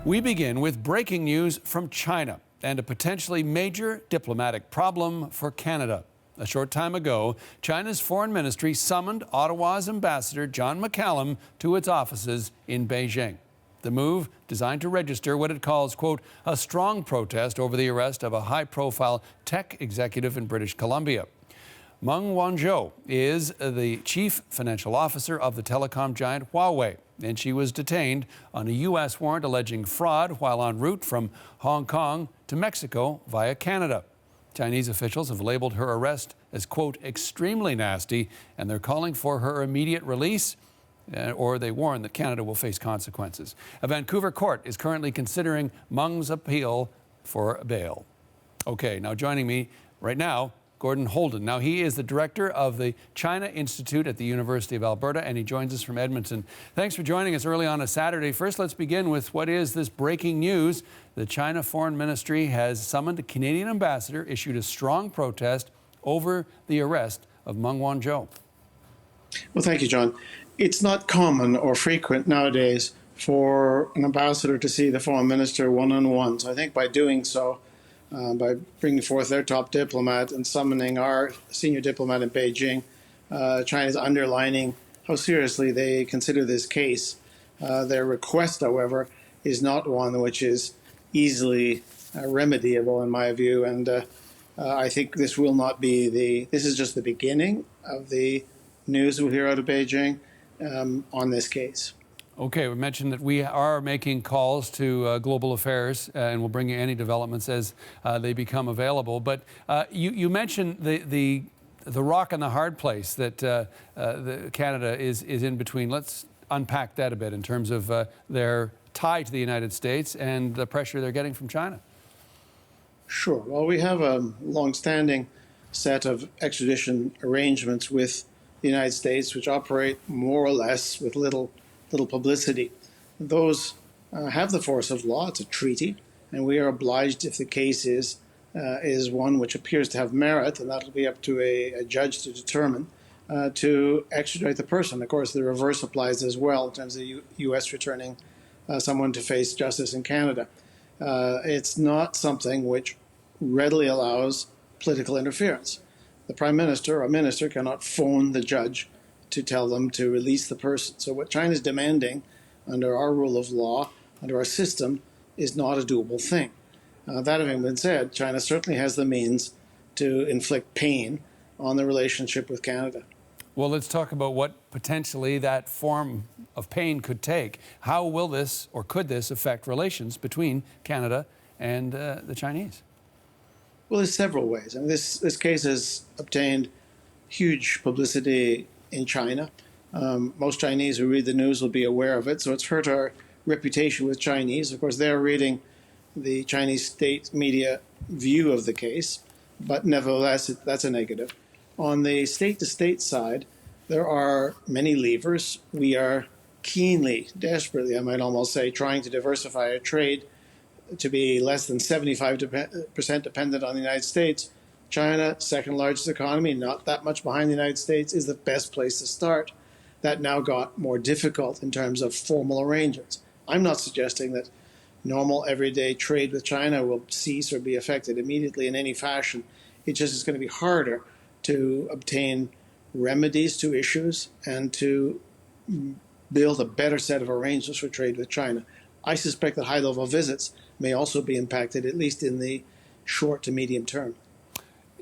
We begin with breaking news from China and a potentially major diplomatic problem for Canada. A short time ago, China's foreign ministry summoned Ottawa's ambassador, John McCallum, to its offices in Beijing. The move, designed to register what it calls, quote, a strong protest over the arrest of a high-profile tech executive in British Columbia. Meng Wanzhou is the chief financial officer of the telecom giant Huawei, and she was detained on a U.S. warrant alleging fraud while en route from Hong Kong to Mexico via Canada. Chinese officials have labeled her arrest as, quote, extremely nasty, and they're calling for her immediate release, or they warn that Canada will face consequences. A Vancouver court is currently considering Meng's appeal for bail. Okay, now joining me right now, Gordon Holden. Now, he is the director of the China Institute at the University of Alberta, and he joins us from Edmonton. Thanks for joining us early on a Saturday. First, let's begin with what is this breaking news. The China Foreign Ministry has summoned a Canadian ambassador, issued a strong protest over the arrest of Meng Wanzhou. Well, thank you, John. It's not common or frequent nowadays for an ambassador to see the foreign minister one-on-one. So I think by doing so, by bringing forth their top diplomat and summoning our senior diplomat in Beijing, China is underlining how seriously they consider this case. Their request, however, is not one which is easily remediable, in my view, and I think this will not be this is just the beginning of the news we'll hear out of Beijing on this case. Okay, we mentioned that we are making calls to Global Affairs, and we'll bring you any developments as they become available. But you mentioned the rock and the hard place that Canada is in between. Let's unpack that a bit in terms of their tie to the United States and the pressure they're getting from China. Sure. Well, we have a long-standing set of extradition arrangements with the United States, which operate more or less with little publicity. Those have the force of law. It's a treaty, and we are obliged, if the case is one which appears to have merit, and that'll be up to a judge to determine, to extradite the person. Of course, the reverse applies as well in terms of the U.S. returning someone to face justice in Canada. It's not something which readily allows political interference. The Prime Minister or Minister cannot phone the judge to tell them to release the person. So what China is demanding under our rule of law, under our system, is not a doable thing. That having been said, China certainly has the means to inflict pain on the relationship with Canada. Well, let's talk about what potentially that form of pain could take. How will this, or could this, affect relations between Canada and the Chinese? Well, there's several ways. I mean, this case has obtained huge publicity in China. Most Chinese who read the news will be aware of it, so it's hurt our reputation with Chinese. Of course, they're reading the Chinese state media view of the case, but nevertheless, that's a negative. On the state-to-state side, there are many levers. We are keenly, desperately, I might almost say, trying to diversify our trade to be less than 75% dependent on the United States. China, second largest economy, not that much behind the United States, is the best place to start. That now got more difficult in terms of formal arrangements. I'm not suggesting that normal everyday trade with China will cease or be affected immediately in any fashion. It just is going to be harder to obtain remedies to issues and to build a better set of arrangements for trade with China. I suspect that high-level visits may also be impacted, at least in the short to medium term.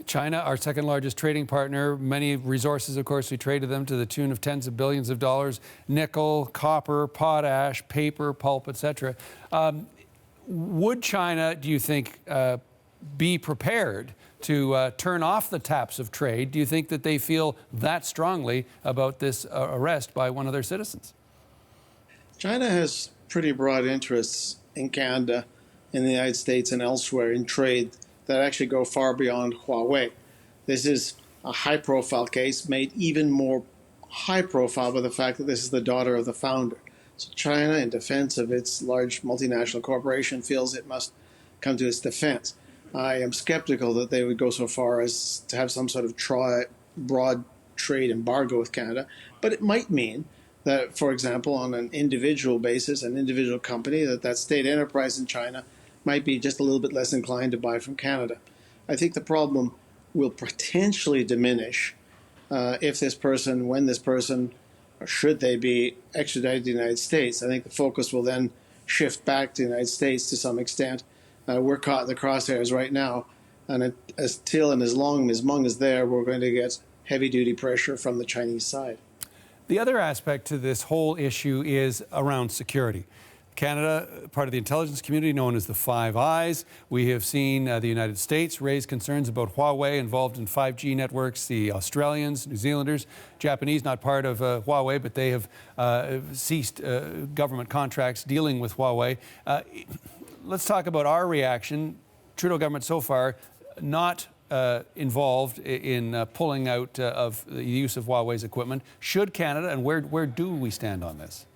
China, our second largest trading partner, many resources, of course, we trade to them to the tune of tens of billions of dollars, nickel, copper, potash, paper, pulp, etc. Would China, do you think, be prepared to turn off the taps of trade? Do you think that they feel that strongly about this arrest by one of their citizens? China has pretty broad interests in Canada, in the United States, and elsewhere in trade that actually go far beyond Huawei. This is a high-profile case, made even more high-profile by the fact that this is the daughter of the founder. So China, in defense of its large multinational corporation, feels it must come to its defense. I am skeptical that they would go so far as to have some sort of broad trade embargo with Canada, but it might mean that, for example, on an individual basis, an individual company, that state enterprise in China might be just a little bit less inclined to buy from Canada. I think the problem will potentially diminish if this person, when this person, or should they be extradited to the United States. I think the focus will then shift back to the United States to some extent. We're caught in the crosshairs right now, and until and as long as Meng is there, we're going to get heavy-duty pressure from the Chinese side. The other aspect to this whole issue is around security. Canada, part of the intelligence community known as the Five Eyes. We have seen the United States raise concerns about Huawei involved in 5G networks. The Australians, New Zealanders, Japanese, not part of Huawei, but they have ceased government contracts dealing with Huawei. Let's talk about our reaction. Trudeau government so far not involved in pulling out of the use of Huawei's equipment. Should Canada, and where do we stand on this?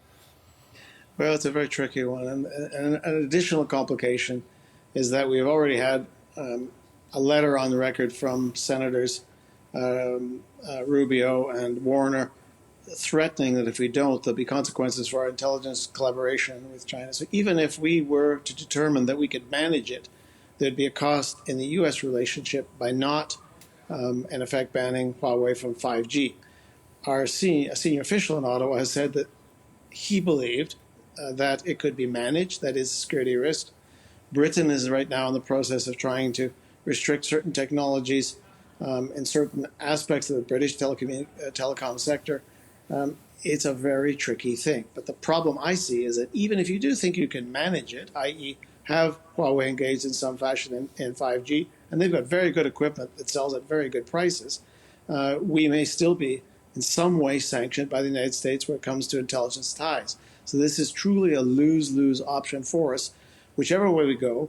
Well, it's a very tricky one. And an additional complication is that we've already had a letter on the record from Senators Rubio and Warner threatening that if we don't, there'll be consequences for our intelligence collaboration with China. So even if we were to determine that we could manage it, there'd be a cost in the U.S. relationship by not, in effect, banning Huawei from 5G. A senior official in Ottawa has said that he believed that it could be managed, that is a security risk. Britain is right now in the process of trying to restrict certain technologies in certain aspects of the British telecom sector. It's a very tricky thing. But the problem I see is that even if you do think you can manage it, i.e. have Huawei engaged in some fashion in 5G, and they've got very good equipment that sells at very good prices, we may still be in some way sanctioned by the United States when it comes to intelligence ties. So this is truly a lose-lose option for us. Whichever way we go,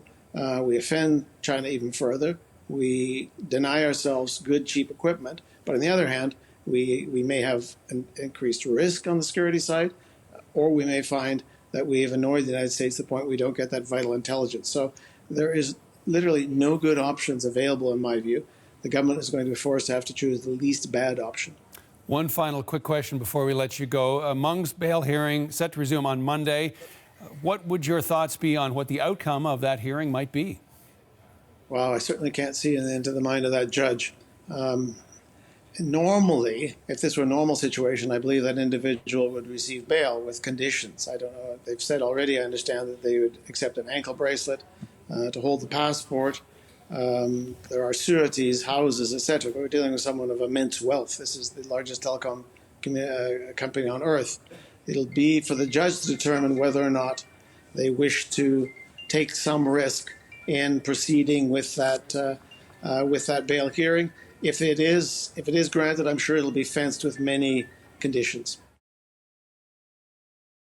we offend China even further. We deny ourselves good, cheap equipment. But on the other hand, we may have an increased risk on the security side, or we may find that we have annoyed the United States to the point we don't get that vital intelligence. So there is literally no good options available in my view. The government is going to be forced to have to choose the least bad option. One final quick question before we let you go. Meng's bail hearing set to resume on Monday. What would your thoughts be on what the outcome of that hearing might be? Well, I certainly can't see into the mind of that judge. Normally, if this were a normal situation, I believe that individual would receive bail with conditions. I don't know. They've said already, I understand, that they would accept an ankle bracelet to hold the passport. There are sureties, houses, etc. We're dealing with someone of immense wealth. This is the largest telecom company on earth. It'll be for the judge to determine whether or not they wish to take some risk in proceeding with that bail hearing. If it is granted, I'm sure it'll be fenced with many conditions.